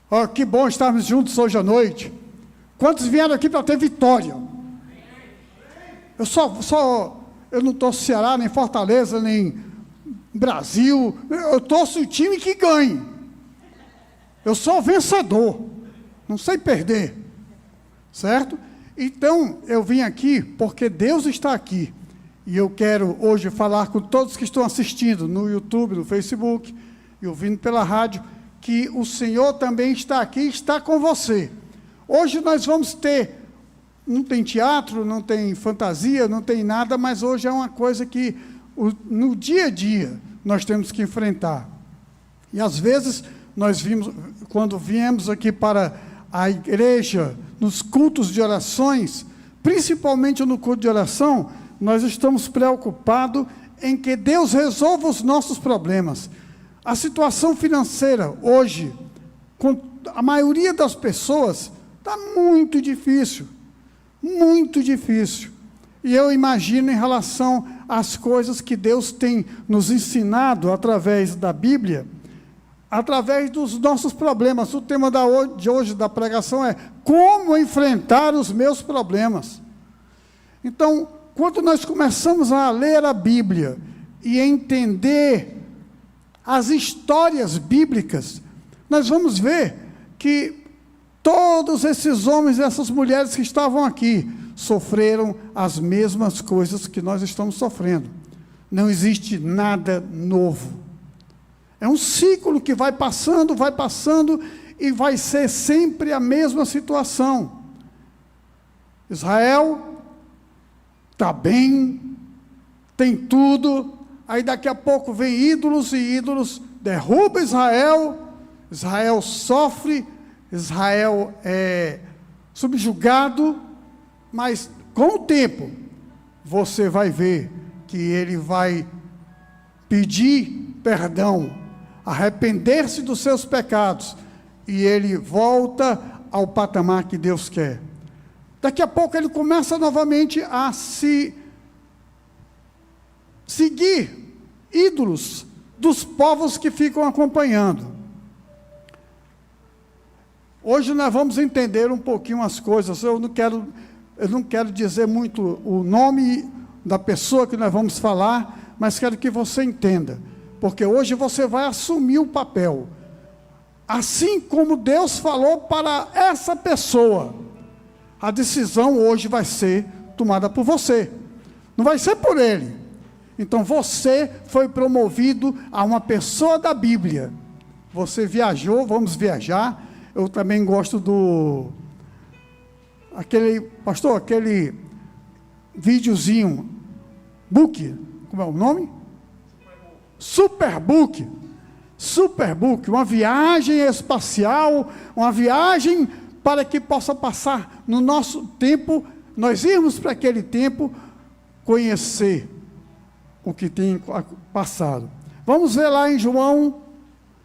Oh, que bom estarmos juntos hoje à noite. Quantos vieram aqui para ter vitória? Eu não torço Ceará, nem Fortaleza, nem Brasil. Eu torço o time que ganhe. Eu sou vencedor. Não sei perder. Certo? Então, eu vim aqui porque Deus está aqui. E eu quero hoje falar com todos que estão assistindo no YouTube, no Facebook, e ouvindo pela rádio, que o Senhor também está aqui, está com você. Hoje nós vamos ter, não tem teatro, não tem fantasia, não tem nada, mas hoje é uma coisa que no dia a dia nós temos que enfrentar. E às vezes nós vimos, quando viemos aqui para a igreja, nos cultos de orações, principalmente no culto de oração, nós estamos preocupados em que Deus resolva os nossos problemas. A situação financeira hoje, com a maioria das pessoas, está muito difícil. Muito difícil. E eu imagino em relação às coisas que Deus tem nos ensinado através da Bíblia, através dos nossos problemas. O tema de hoje da pregação é como enfrentar os meus problemas. Então, quando nós começamos a ler a Bíblia e entender as histórias bíblicas, nós vamos ver que todos esses homens e essas mulheres que estavam aqui sofreram as mesmas coisas que nós estamos sofrendo. Não existe nada novo. É um ciclo que vai passando e vai ser sempre a mesma situação. Israel está bem, tem tudo, aí daqui a pouco vem ídolos e ídolos derrubam Israel, Israel sofre, Israel é subjugado, mas com o tempo você vai ver que ele vai pedir perdão, arrepender-se dos seus pecados, e ele volta ao patamar que Deus quer. Daqui a pouco ele começa novamente a seguir ídolos dos povos que ficam acompanhando. Hoje nós vamos entender um pouquinho as coisas. Eu não quero dizer muito o nome da pessoa que nós vamos falar, mas quero que você entenda, porque hoje você vai assumir o papel, assim como Deus falou para essa pessoa. A decisão hoje vai ser tomada por você, não vai ser por ele. Então você foi promovido a uma pessoa da Bíblia. Você viajou, vamos viajar. Eu também gosto aquele videozinho, como é o nome? Superbook, uma viagem espacial, uma viagem para que possa passar no nosso tempo, nós irmos para aquele tempo, conhecer o que tem passado. Vamos ver lá em João,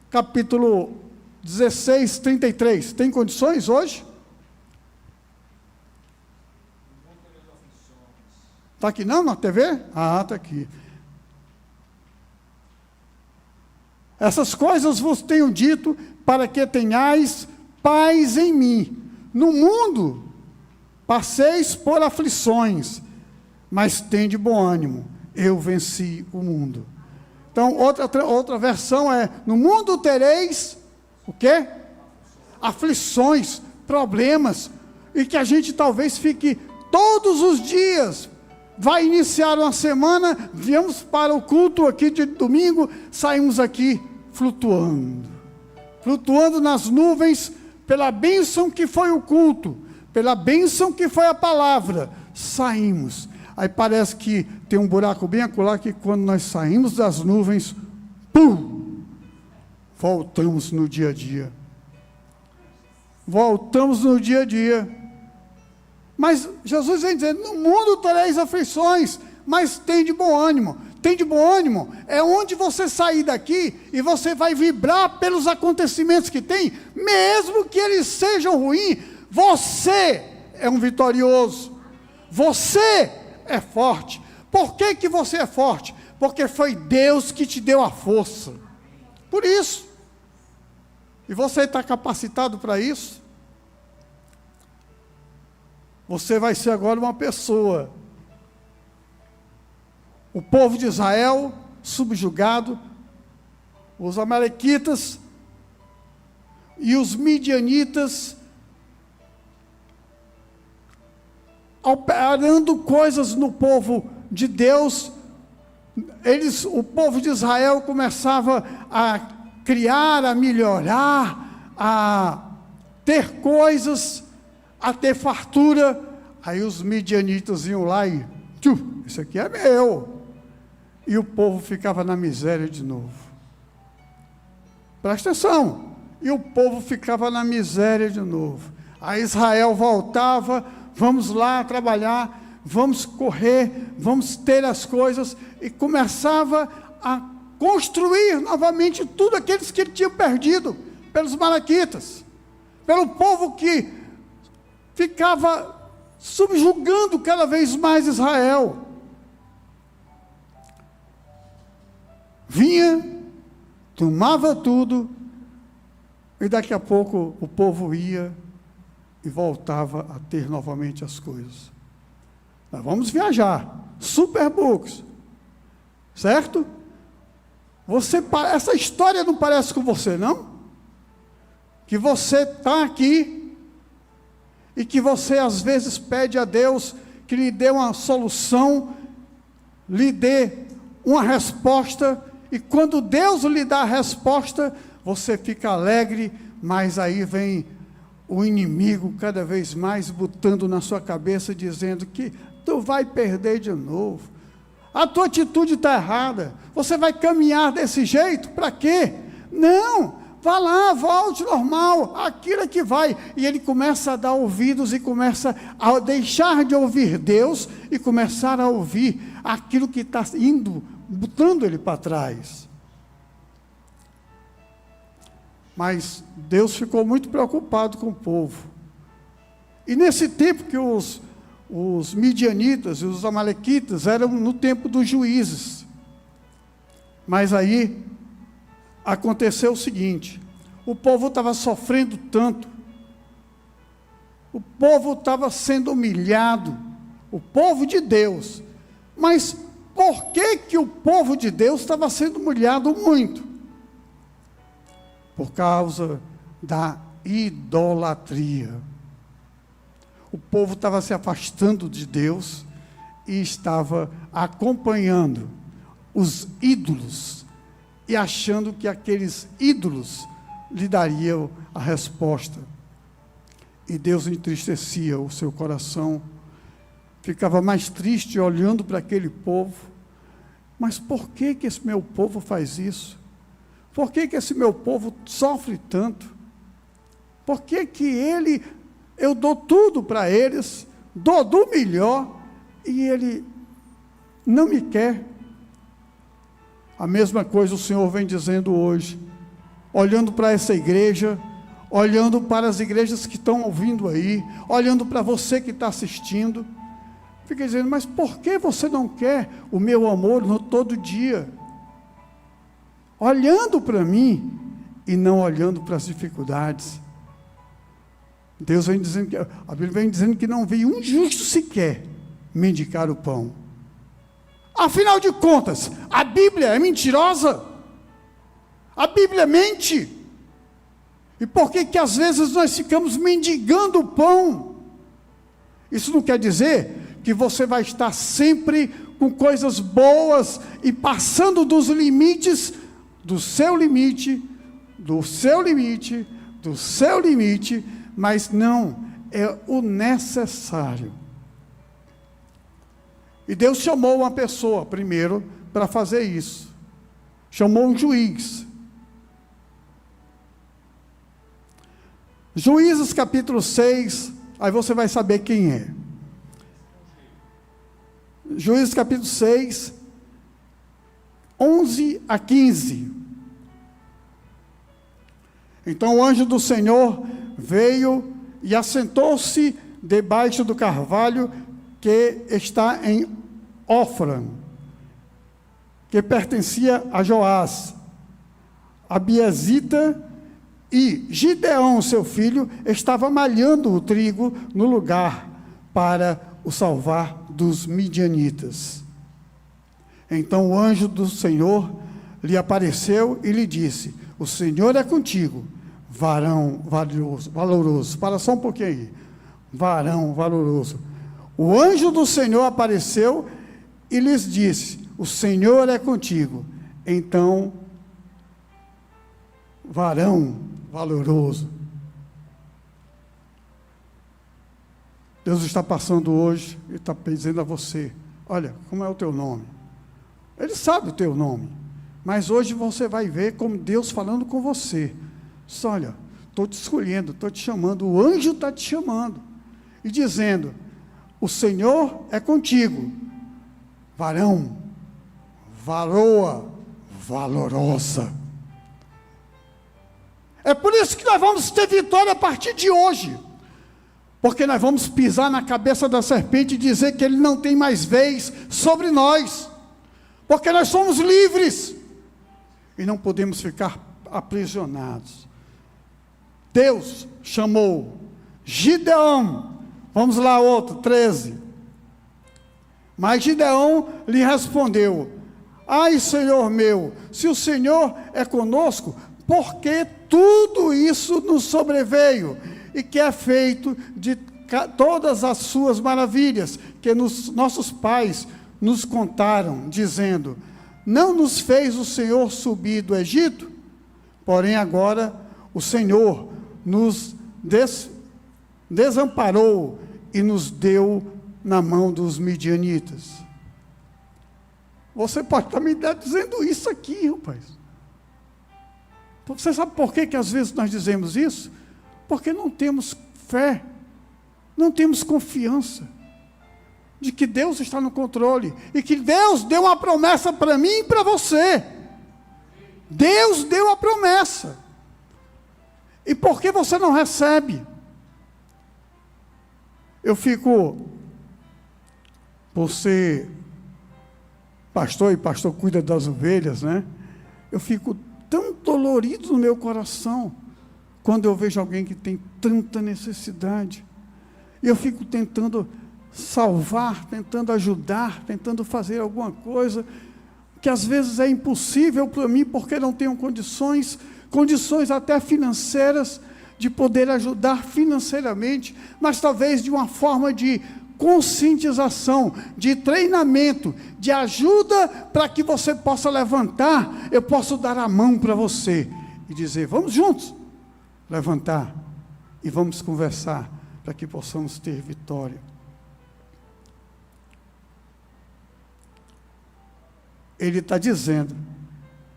capítulo 16, 33. Tem condições hoje? Está aqui não, na TV? Ah, está aqui. Essas coisas vos tenho dito, para que tenhais paz em mim. No mundo passeis por aflições, mas tende bom ânimo, eu venci o mundo. Então, outra versão é: no mundo tereis o quê? Aflições, problemas, e que a gente talvez fique todos os dias. Vai iniciar uma semana, viemos para o culto aqui de domingo, saímos aqui flutuando nas nuvens, pela bênção que foi o culto, pela bênção que foi a palavra, saímos. Aí parece que tem um buraco bem acolá, que quando nós saímos das nuvens, pum, voltamos no dia a dia. Voltamos no dia a dia. Mas Jesus vem dizendo: no mundo tereis aflições, mas tem de bom ânimo. Tem de bom ânimo é onde você sair daqui e você vai vibrar pelos acontecimentos que tem, mesmo que eles sejam ruins. Você é um vitorioso, você é forte. Por que você é forte? Porque foi Deus que te deu a força. Por isso. E você está capacitado para isso? Você vai ser agora uma pessoa. O povo de Israel subjugado, os amalequitas e os midianitas operando coisas no povo de Deus. O povo de Israel começava a criar, a melhorar, a ter coisas, a ter fartura. Aí os midianitas iam lá e, isso aqui é meu. E o povo ficava na miséria de novo. Presta atenção. E o povo ficava na miséria de novo. Aí Israel voltava, vamos lá trabalhar, vamos correr, vamos ter as coisas, e começava a construir novamente tudo aqueles que tinham perdido pelos malaquitas, pelo povo que ficava subjugando cada vez mais Israel. Vinha, tomava tudo, e daqui a pouco o povo ia e voltava a ter novamente as coisas. Nós vamos viajar, Superbooks, certo? Essa história não parece com você, não? Que você está aqui e que você às vezes pede a Deus que lhe dê uma solução, lhe dê uma resposta, e quando Deus lhe dá a resposta, você fica alegre, mas aí vem o inimigo cada vez mais botando na sua cabeça, dizendo que tu vai perder de novo. A tua atitude está errada. Você vai caminhar desse jeito? Para quê? Não, vá lá, volte normal, aquilo é que vai. E ele começa a dar ouvidos e começa a deixar de ouvir Deus e começar a ouvir aquilo que está indo, botando ele para trás. Mas Deus ficou muito preocupado com o povo. E nesse tempo que os midianitas e os amalequitas eram no tempo dos juízes. Mas aí aconteceu o seguinte: o povo estava sofrendo tanto, o povo estava sendo humilhado, o povo de Deus. Mas por que o povo de Deus estava sendo humilhado muito? Por causa da idolatria. O povo estava se afastando de Deus e estava acompanhando os ídolos e achando que aqueles ídolos lhe dariam a resposta. E Deus entristecia o seu coração, ficava mais triste olhando para aquele povo. Mas por que esse meu povo faz isso? Por que esse meu povo sofre tanto? Por que eu dou tudo para eles, dou do melhor, e ele não me quer? A mesma coisa o Senhor vem dizendo hoje, olhando para essa igreja, olhando para as igrejas que estão ouvindo aí, olhando para você que está assistindo, fica dizendo: mas por que você não quer o meu amor todo dia? Olhando para mim e não olhando para as dificuldades. Deus vem dizendo a Bíblia vem dizendo que não veio um justo sequer mendigar o pão. Afinal de contas, a Bíblia é mentirosa? A Bíblia mente? E por que às vezes nós ficamos mendigando o pão? Isso não quer dizer que você vai estar sempre com coisas boas e passando dos limites, do seu limite, do seu limite, do seu limite, mas não, é o necessário. E Deus chamou uma pessoa primeiro para fazer isso. Chamou um juiz. Juízes capítulo 6, aí você vai saber quem é. Juízes capítulo 6, 11 a 15. Então o anjo do Senhor veio e assentou-se debaixo do carvalho que está em Ofra, que pertencia a Joás, a Biezita, E Gideão, seu filho, estava malhando o trigo no lugar para o salvar dos midianitas. Então o anjo do Senhor lhe apareceu e lhe disse: o Senhor é contigo, varão valoroso. Para só um pouquinho aí. Varão valoroso. O anjo do Senhor apareceu e lhes disse: o Senhor é contigo. Então, varão valoroso. Deus está passando hoje e está dizendo a você: olha, como é o teu nome? Ele sabe o teu nome, mas hoje você vai ver como Deus falando com você. Diz: olha, estou te escolhendo, estou te chamando, o anjo está te chamando e dizendo: o Senhor é contigo, varão, varoa, valorosa. É por isso que nós vamos ter vitória a partir de hoje, porque nós vamos pisar na cabeça da serpente e dizer que ele não tem mais vez sobre nós, porque nós somos livres e não podemos ficar aprisionados. Deus chamou Gideão. Vamos lá, outro, 13. Mas Gideão lhe respondeu: ai, Senhor meu, se o Senhor é conosco, por que tudo isso nos sobreveio? E que é feito de todas as suas maravilhas, que nossos pais nos contaram, dizendo: não nos fez o Senhor subir do Egito? Porém agora o Senhor nos desamparou e nos deu na mão dos midianitas. Você pode estar me dizendo isso aqui, rapaz. Você sabe por que às vezes nós dizemos isso? Porque não temos fé, não temos confiança de que Deus está no controle e que Deus deu uma promessa para mim e para você. Deus deu a promessa. E por que você não recebe? Eu fico, por ser pastor, e pastor cuida das ovelhas, né? Eu fico tão dolorido no meu coração quando eu vejo alguém que tem tanta necessidade. E eu fico tentando salvar, tentando ajudar, tentando fazer alguma coisa que às vezes é impossível para mim, porque não tenho condições até financeiras, de poder ajudar financeiramente, mas talvez de uma forma de conscientização, de treinamento, de ajuda para que você possa levantar. Eu posso dar a mão para você e dizer: vamos juntos levantar e vamos conversar para que possamos ter vitória. Ele está dizendo: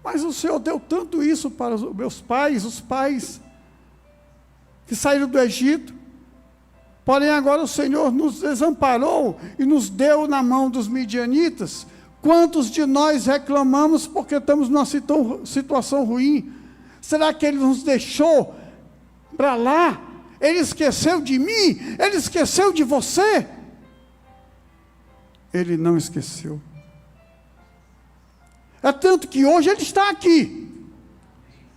mas o Senhor deu tanto isso para os meus pais, os pais que saíram do Egito, porém agora o Senhor nos desamparou e nos deu na mão dos midianitas. Quantos de nós reclamamos porque estamos numa situação ruim? Será que Ele nos deixou para lá? Ele esqueceu de mim? Ele esqueceu de você? Ele não esqueceu. É tanto que hoje Ele está aqui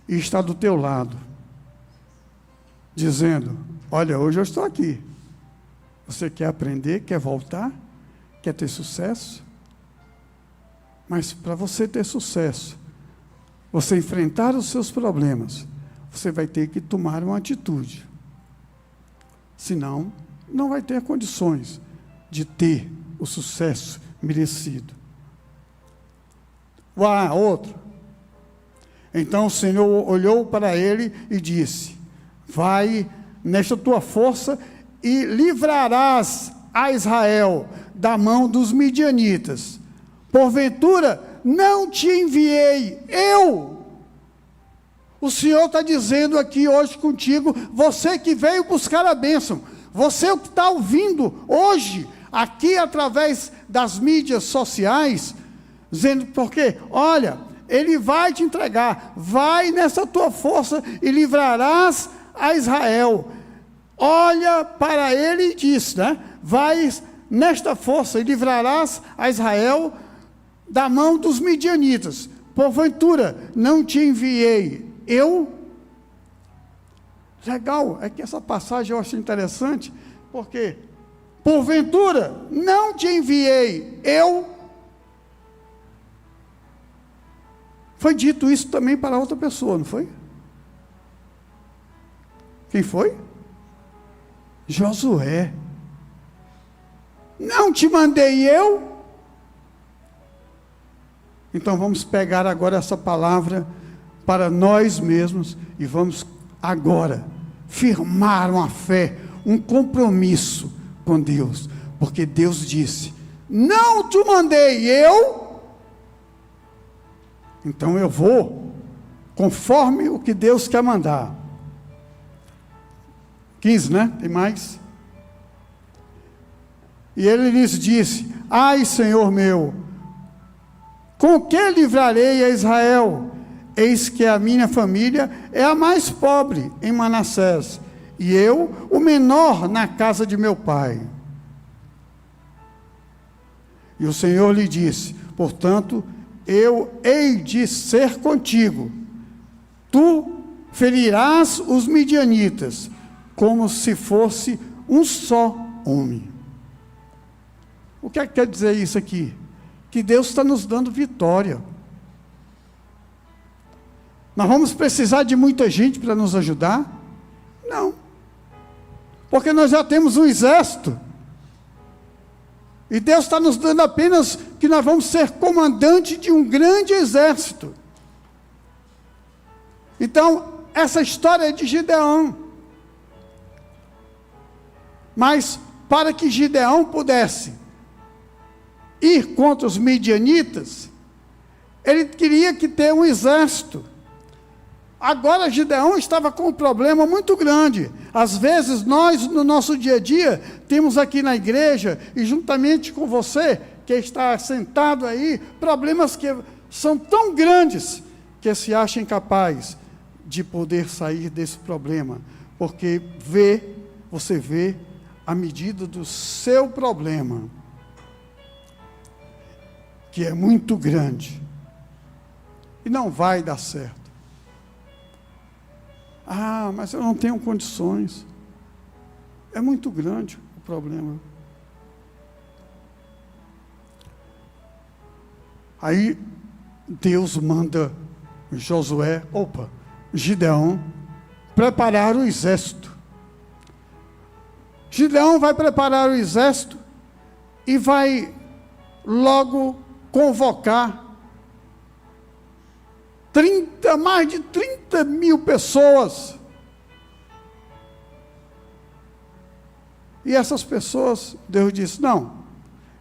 e está do teu lado, dizendo: olha, hoje eu estou aqui. Você quer aprender, quer voltar, quer ter sucesso? Mas para você ter sucesso, você enfrentar os seus problemas, você vai ter que tomar uma atitude. Senão, não vai ter condições de ter o sucesso merecido. Outro. Então o Senhor olhou para ele e disse: vai nesta tua força e livrarás a Israel da mão dos midianitas. Porventura não te enviei eu? O Senhor está dizendo aqui hoje contigo, você que veio buscar a bênção, você que está ouvindo hoje, aqui através das mídias sociais, dizendo: porque, olha, Ele vai te entregar, vai nessa tua força e livrarás a Israel. Olha para ele e diz, né? Vai nesta força e livrarás a Israel da mão dos midianitas. Porventura, não te enviei eu? Legal, é que essa passagem eu acho interessante, porque, porventura, não te enviei eu. Foi dito isso também para outra pessoa, não foi? Quem foi? Josué. Não te mandei eu? Então vamos pegar agora essa palavra para nós mesmos e vamos agora firmar uma fé, um compromisso com Deus, porque Deus disse: não te mandei eu, então eu vou conforme o que Deus quer mandar. 15, né? Tem mais? E ele lhes disse: ai, Senhor meu, com que livrarei a Israel? Eis que a minha família é a mais pobre em Manassés, e eu, o menor na casa de meu pai. E o Senhor lhe disse: portanto, eu hei de ser contigo. Tu ferirás os midianitas, como se fosse um só homem. O que é que quer dizer isso aqui? Que Deus está nos dando vitória. Nós vamos precisar de muita gente para nos ajudar? Não. Porque nós já temos um exército. E Deus está nos dando apenas que nós vamos ser comandante de um grande exército. Então, essa história é de Gideão. Mas, para que Gideão pudesse ir contra os midianitas, ele queria que ter um exército. Agora Gideão estava com um problema muito grande. Às vezes nós, no nosso dia a dia, temos aqui na igreja, e juntamente com você, que está sentado aí, problemas que são tão grandes, que se acha incapaz de poder sair desse problema, porque você vê a medida do seu problema, que é muito grande, e não vai dar certo. Ah, mas eu não tenho condições. É muito grande o problema. Aí Deus manda Gideão, preparar o exército. Gideão vai preparar o exército e vai logo convocar mais de 30 mil pessoas. E essas pessoas, Deus disse: não,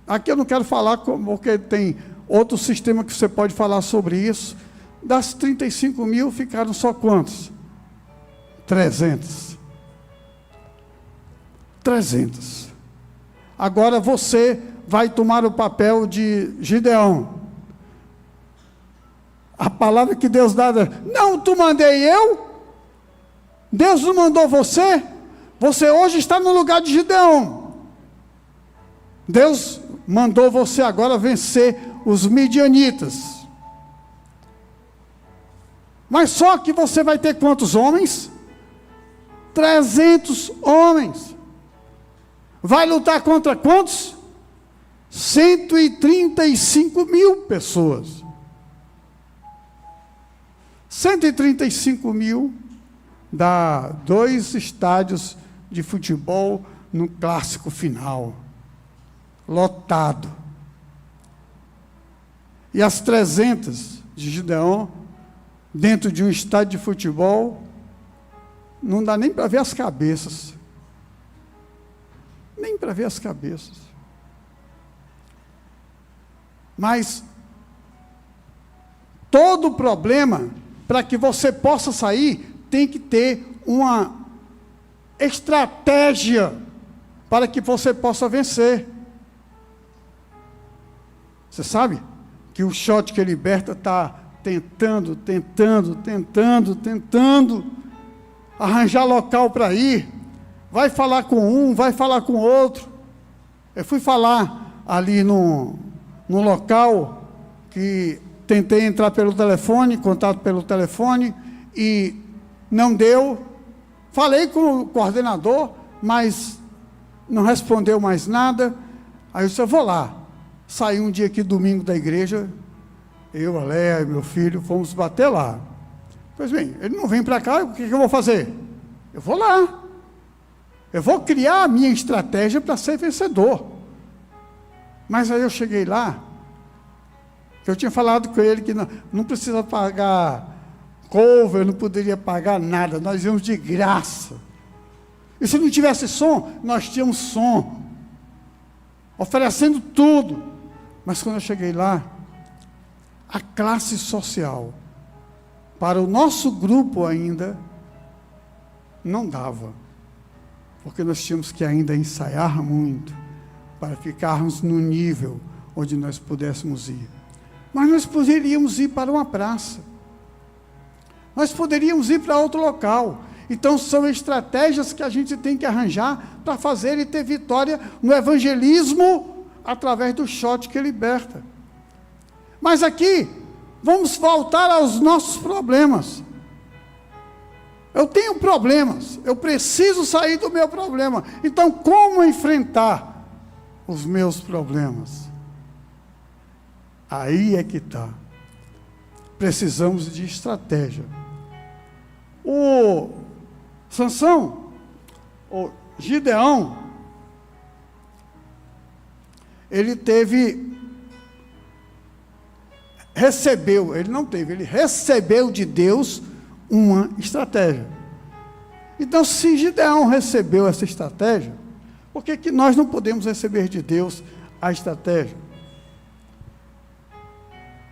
aqui eu não quero falar, porque tem outro sistema que você pode falar sobre isso. Das 35 mil, ficaram só quantos? 300. Agora você vai tomar o papel de Gideão. A palavra que Deus dá: não te mandei eu? Deus não mandou você? Você hoje está no lugar de Gideão. Deus mandou você agora vencer os midianitas. Mas só que você vai ter quantos homens? 300 homens. Vai lutar contra quantos? 135 mil pessoas. 135 mil dá 2 estádios de futebol no clássico final, lotado. E as 300 de Gideão, dentro de um estádio de futebol, não dá nem para ver as cabeças. Nem para ver as cabeças. Mas todo problema, para que você possa sair, tem que ter uma estratégia para que você possa vencer. Você sabe que o shot que liberta está tentando arranjar local para ir. Vai falar com um, vai falar com outro. Eu fui falar ali num local que tentei entrar pelo telefone, contato pelo telefone, e não deu. falei com o coordenador, mas não respondeu mais nada. Aí eu disse, eu vou lá. Saí um dia aqui, domingo, da igreja, eu, a Léa e meu filho, fomos bater lá. Pois bem, ele não vem para cá, o que eu vou fazer? Eu vou lá. Eu vou criar a minha estratégia para ser vencedor. Mas aí eu cheguei lá, que eu tinha falado com ele que não precisa pagar cover, não poderia pagar nada, nós íamos de graça. E se não tivesse som, nós tínhamos som, oferecendo tudo. Mas quando eu cheguei lá, a classe social, para o nosso grupo ainda, não dava. Porque nós tínhamos que ainda ensaiar muito, para ficarmos no nível onde nós pudéssemos ir. Mas nós poderíamos ir para uma praça. Nós poderíamos ir para outro local. Então são estratégias que a gente tem que arranjar para fazer e ter vitória no evangelismo através do shot que liberta. Mas aqui, vamos voltar aos nossos problemas. Eu tenho problemas, eu preciso sair do meu problema. Então, como enfrentar os meus problemas? Aí é que está. Precisamos de estratégia. O Sansão, o Gideão, ele recebeu de Deus uma estratégia. Então, se Gideão recebeu essa estratégia, por que nós não podemos receber de Deus a estratégia?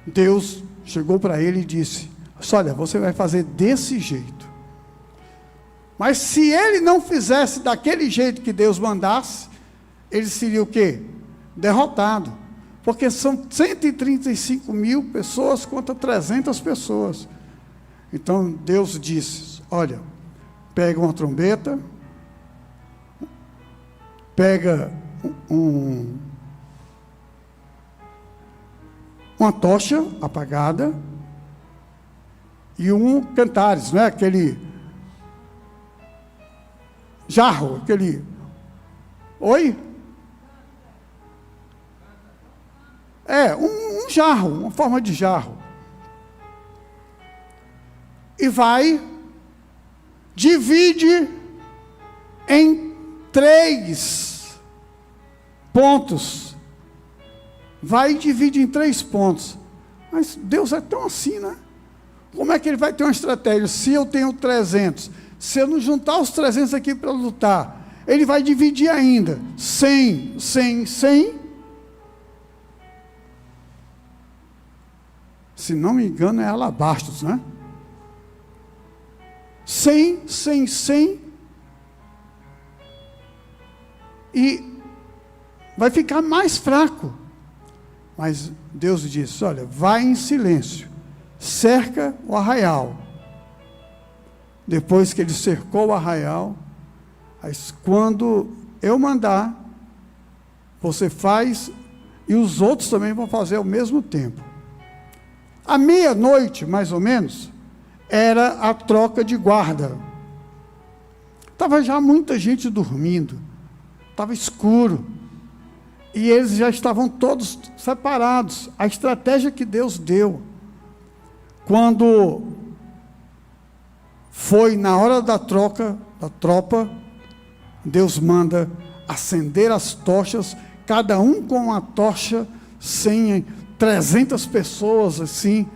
Deus chegou para ele e disse, olha, você vai fazer desse jeito. Mas se ele não fizesse daquele jeito que Deus mandasse, ele seria o quê? Derrotado. Porque são 135 mil pessoas contra 300 pessoas. Então Deus disse, olha, pega uma trombeta, pega uma tocha apagada e cantares, não é? Aquele jarro, Oi? Um jarro, uma forma de jarro. E divide em 3 pontos. Vai e divide em 3 pontos. Mas Deus é tão assim, né? Como é que ele vai ter uma estratégia? Se eu tenho 300, se eu não juntar os 300 aqui para lutar, ele vai dividir ainda 100, 100, 100. Se não me engano, é alabastros, né? 100, 100, 100. E vai ficar mais fraco. Mas Deus disse, olha, vai em silêncio, cerca o arraial. Depois que ele cercou o arraial, quando eu mandar, você faz, e os outros também vão fazer ao mesmo tempo. À meia-noite, mais ou menos, era a troca de guarda. Estava já muita gente dormindo, estava escuro, e eles já estavam todos separados. A estratégia que Deus deu, quando foi na hora da troca, da tropa, Deus manda acender as tochas, cada um com uma tocha, 300 pessoas assim,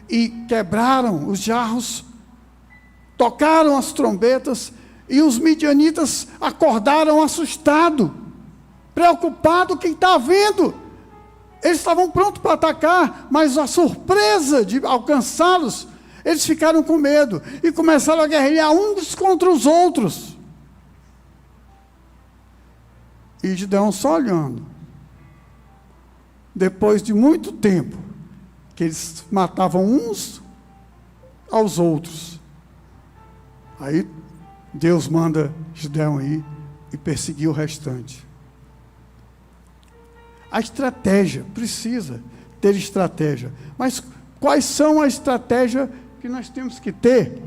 e quebraram os jarros, tocaram as trombetas, e os midianitas acordaram assustados, preocupados, quem está vendo? Eles estavam prontos para atacar, mas a surpresa de alcançá-los, eles ficaram com medo, e começaram a guerrear uns contra os outros. E Gideão só olhando. Depois de muito tempo, que eles matavam uns aos outros, aí Deus manda Gideão ir e perseguir o restante. A estratégia, precisa ter estratégia. Mas quais são as estratégias que nós temos que ter?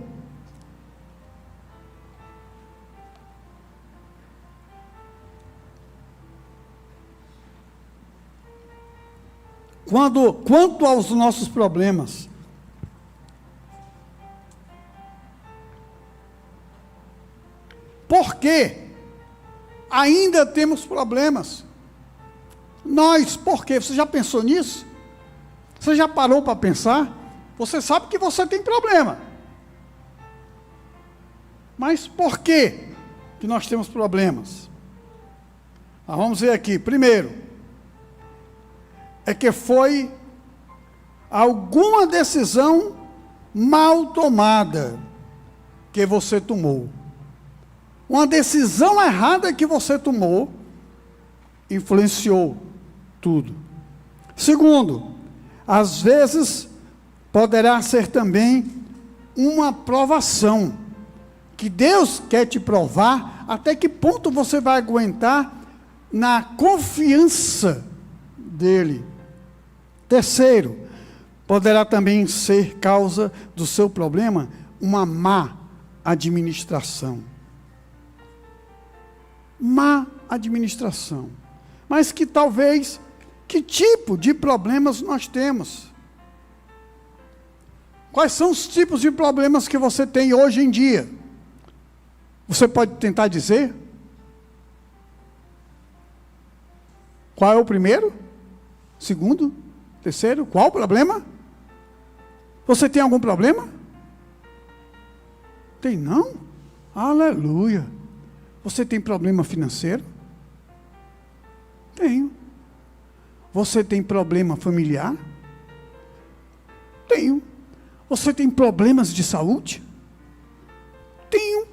Quanto aos nossos problemas, por que ainda temos problemas? Por quê? Você já pensou nisso? Você já parou para pensar? Você sabe que você tem problema. Mas por que nós temos problemas? Vamos ver aqui. Primeiro, é que foi alguma decisão mal tomada que você tomou. Uma decisão errada que você tomou influenciou tudo. Segundo, às vezes poderá ser também uma provação, que Deus quer te provar até que ponto você vai aguentar na confiança dele. Terceiro, poderá também ser causa do seu problema uma má administração. Má administração. Mas que tipo de problemas nós temos? Quais são os tipos de problemas que você tem hoje em dia? Você pode tentar dizer? Qual é o primeiro? Segundo? Terceiro? Qual o problema? Você tem algum problema? Tem não? Aleluia! Você tem problema financeiro? Tenho. Você tem problema familiar? Tenho. Você tem problemas de saúde? Tenho.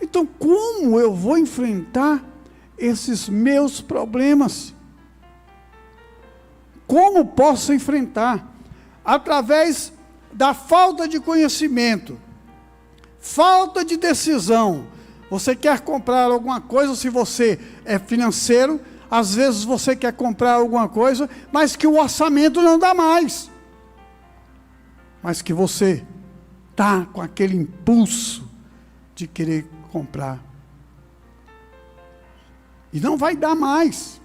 Então, como eu vou enfrentar esses meus problemas? Como posso enfrentar? Através da falta de conhecimento, falta de decisão. Você quer comprar alguma coisa, se você é financeiro, às vezes você quer comprar alguma coisa, mas que o orçamento não dá mais. Mas que você está com aquele impulso de querer comprar. E não vai dar mais.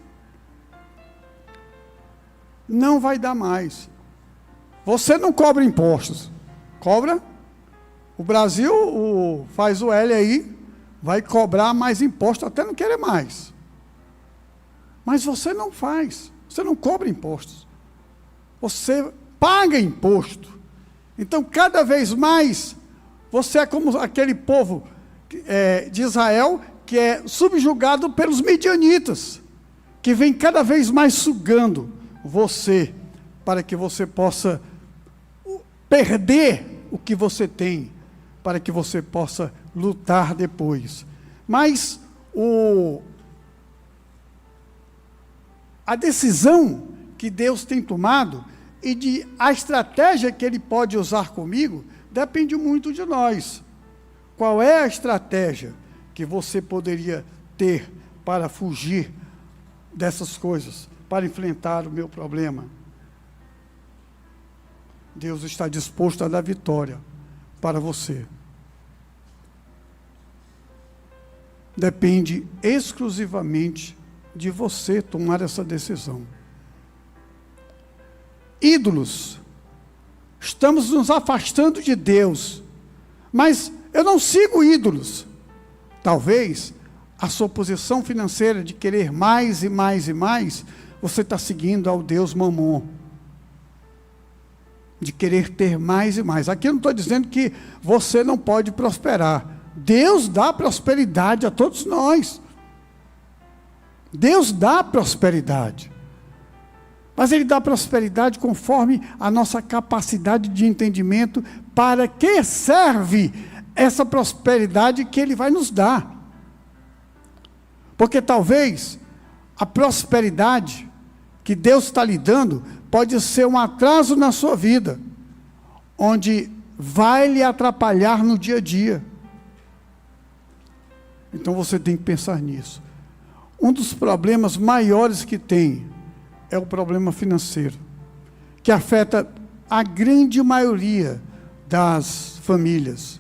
Não vai dar mais. Você não cobra impostos. Cobra? O Brasil faz o L aí, vai cobrar mais imposto até não querer mais. Mas você não faz. Você não cobra impostos. Você paga imposto. Então, cada vez mais, você é como aquele povo de Israel, que é subjugado pelos midianitas, que vem cada vez mais sugando você, para que você possa perder o que você tem, para que você possa lutar depois. Mas a decisão que Deus tem tomado e a estratégia que Ele pode usar comigo, depende muito de nós. Qual é a estratégia que você poderia ter para fugir dessas coisas, para enfrentar o meu problema? Deus está disposto a dar vitória para você. Depende exclusivamente de você tomar essa decisão. Ídolos. Estamos nos afastando de Deus. Mas eu não sigo ídolos. Talvez a sua posição financeira de querer mais e mais e mais, você está seguindo ao Deus Mamon. De querer ter mais e mais. Aqui eu não estou dizendo que você não pode prosperar. Deus dá prosperidade a todos nós. Deus dá prosperidade. Mas Ele dá prosperidade conforme a nossa capacidade de entendimento. Para que serve essa prosperidade que Ele vai nos dar? Porque talvez a prosperidade que Deus está lhe dando pode ser um atraso na sua vida, onde vai lhe atrapalhar no dia a dia. Então você tem que pensar nisso. Um dos problemas maiores que tem é o problema financeiro, que afeta a grande maioria das famílias.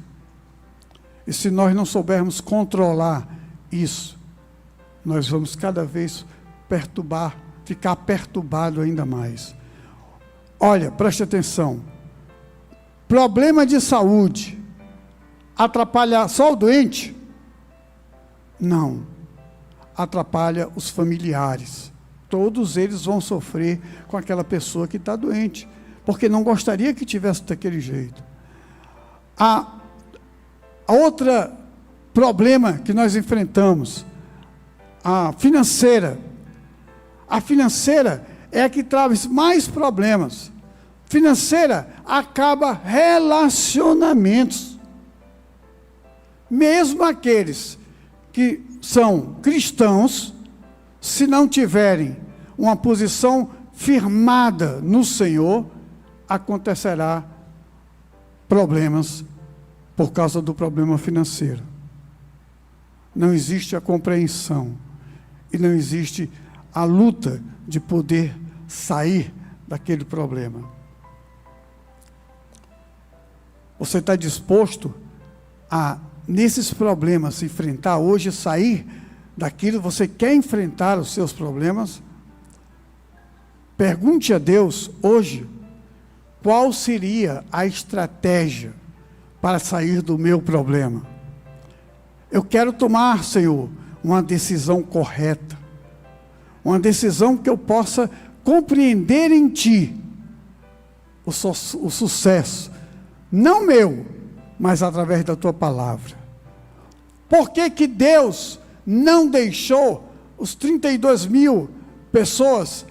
E se nós não soubermos controlar isso, nós vamos cada vez perturbar ficar perturbado ainda mais. Olha, preste atenção. Problema de saúde atrapalha só o doente? Não. Atrapalha os familiares. Todos eles vão sofrer com aquela pessoa que está doente, porque não gostaria que tivesse daquele jeito. A outra problema que nós enfrentamos, a financeira. A financeira é a que traz mais problemas. Financeira acaba relacionamentos. Mesmo aqueles que são cristãos, se não tiverem uma posição firmada no Senhor, acontecerá problemas por causa do problema financeiro. Não existe a compreensão e não existe a luta de poder sair daquele problema. Você está disposto a, nesses problemas, enfrentar hoje, sair daquilo? Você quer enfrentar os seus problemas? Pergunte a Deus hoje, qual seria a estratégia para sair do meu problema? Eu quero tomar, Senhor, uma decisão correta, uma decisão que eu possa compreender em Ti o sucesso, não meu, mas através da Tua palavra. Por que que Deus não deixou os 32 mil pessoas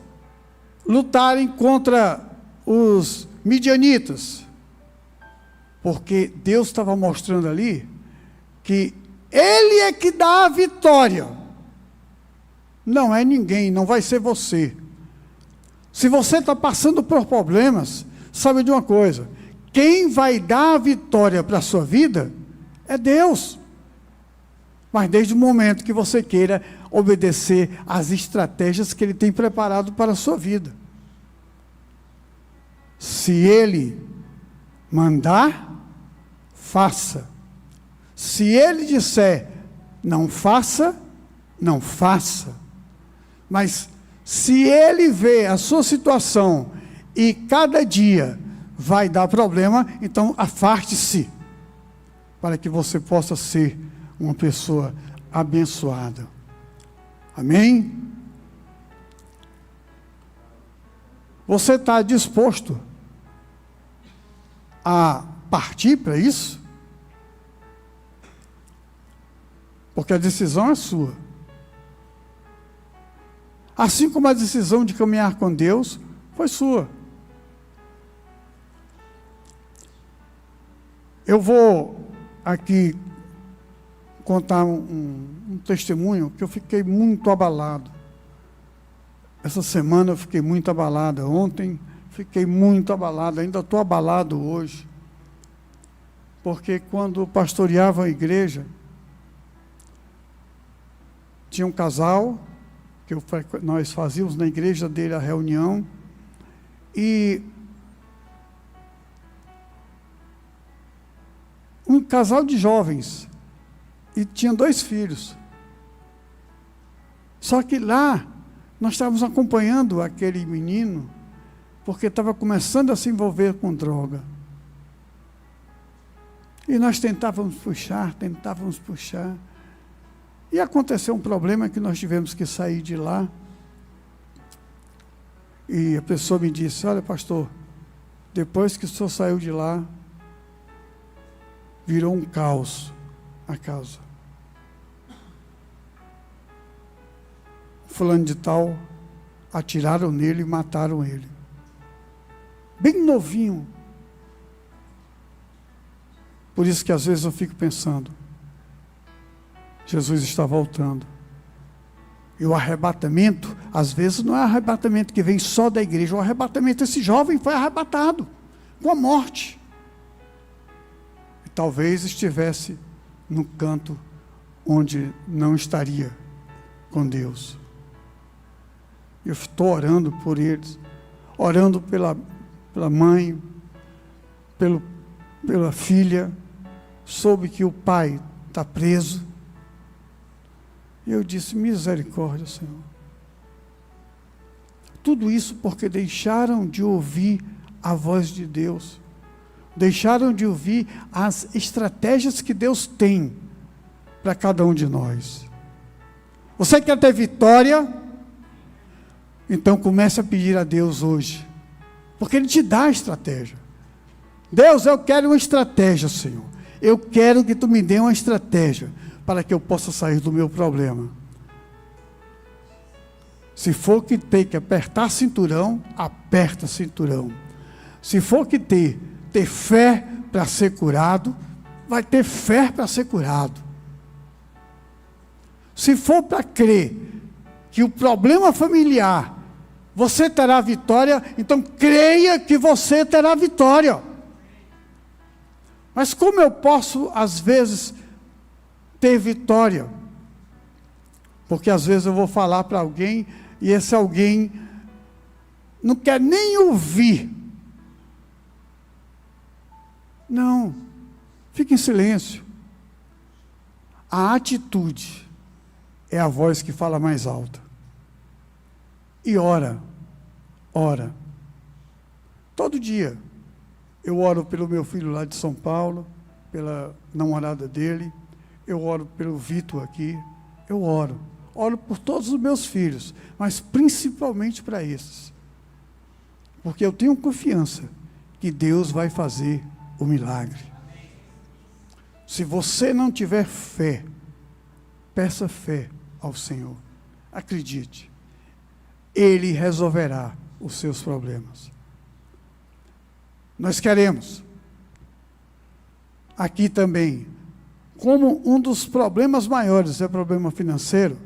lutarem contra os midianitas? Porque Deus estava mostrando ali que Ele é que dá a vitória. Não é ninguém, não vai ser você. Se você está passando por problemas, sabe de uma coisa: quem vai dar a vitória para a sua vida é Deus. Mas desde o momento que você queira obedecer às estratégias que Ele tem preparado para a sua vida. Se Ele mandar, faça. Se Ele disser, não faça, não faça. Mas se Ele vê a sua situação e cada dia vai dar problema, então afaste-se, para que você possa ser uma pessoa abençoada. Amém? Você está disposto a partir para isso? Porque a decisão é sua. Assim como a decisão de caminhar com Deus foi sua. Eu vou aqui contar um testemunho que eu fiquei muito abalado. Essa semana eu fiquei muito abalado. Ontem fiquei muito abalado, ainda estou abalado hoje. Porque quando pastoreava a igreja, tinha um casal, que nós fazíamos na igreja dele a reunião, e um casal de jovens, e tinham 2 filhos. Só que lá, nós estávamos acompanhando aquele menino, porque estava começando a se envolver com droga. E nós tentávamos puxar, e aconteceu um problema que nós tivemos que sair de lá. E a pessoa me disse: olha, pastor, depois que o senhor saiu de lá, virou um caos a casa. Fulano de tal, atiraram nele e mataram ele. Bem novinho. Por isso que às vezes eu fico pensando, Jesus está voltando. E o arrebatamento, às vezes não é arrebatamento que vem só da igreja. O arrebatamento, esse jovem foi arrebatado com a morte. E talvez estivesse no canto onde não estaria com Deus. Eu estou orando por eles, orando pela mãe, pela filha. Soube que o pai está preso. E eu disse: misericórdia, Senhor. tudo isso porque deixaram de ouvir a voz de Deus. Deixaram de ouvir as estratégias que Deus tem para cada um de nós. Você quer ter vitória? Então comece a pedir a Deus hoje, porque Ele te dá a estratégia. Deus, eu quero uma estratégia, Senhor. Eu quero que Tu me dê uma estratégia para que eu possa sair do meu problema. Se for que ter que apertar cinturão, aperta cinturão. Se for que ter fé para ser curado, vai ter fé para ser curado. Se for para crer que o problema familiar você terá vitória, então creia que você terá vitória. Mas como eu posso, às vezes, ter vitória? Porque às vezes eu vou falar para alguém e esse alguém não quer nem ouvir. Não, fique em silêncio. A atitude é a voz que fala mais alta. E ora. Todo dia eu oro pelo meu filho lá de São Paulo, pela namorada dele, eu oro pelo Vitor aqui, eu oro por todos os meus filhos, mas principalmente para esses, porque eu tenho confiança que Deus vai fazer o milagre. Se você não tiver fé, peça fé ao Senhor, acredite, Ele resolverá os seus problemas. Nós queremos, aqui também, como um dos problemas maiores é o problema financeiro,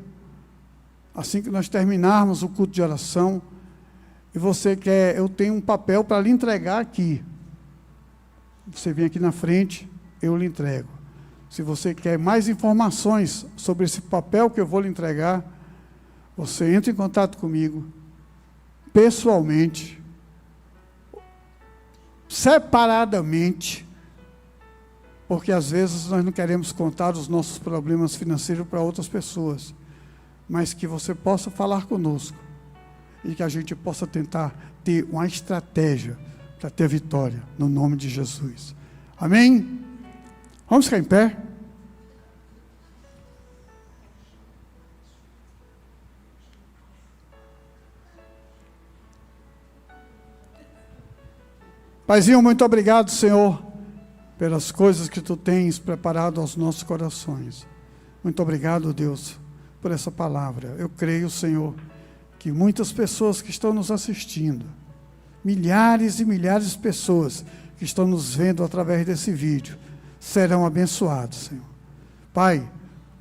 assim que nós terminarmos o culto de oração, e você quer, eu tenho um papel para lhe entregar aqui. Você vem aqui na frente, eu lhe entrego. Se você quer mais informações sobre esse papel que eu vou lhe entregar, você entra em contato comigo, pessoalmente, separadamente, porque às vezes nós não queremos contar os nossos problemas financeiros para outras pessoas, mas que você possa falar conosco e que a gente possa tentar ter uma estratégia para ter vitória, no nome de Jesus. Amém? Vamos ficar em pé? Paizinho, muito obrigado, Senhor, pelas coisas que Tu tens preparado aos nossos corações. Muito obrigado, Deus, por essa palavra. Eu creio, Senhor, que muitas pessoas que estão nos assistindo, milhares e milhares de pessoas que estão nos vendo através desse vídeo, serão abençoados, Senhor. Pai,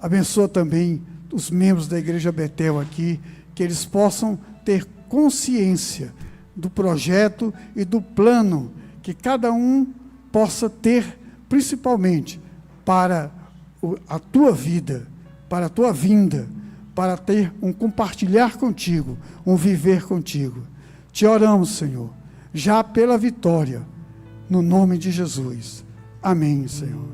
abençoa também os membros da Igreja Betel aqui, que eles possam ter consciência do projeto e do plano que cada um possa ter, principalmente para a tua vida, para a tua vinda, para ter um compartilhar contigo, um viver contigo. Te oramos, Senhor, já pela vitória, no nome de Jesus. Amém, Senhor.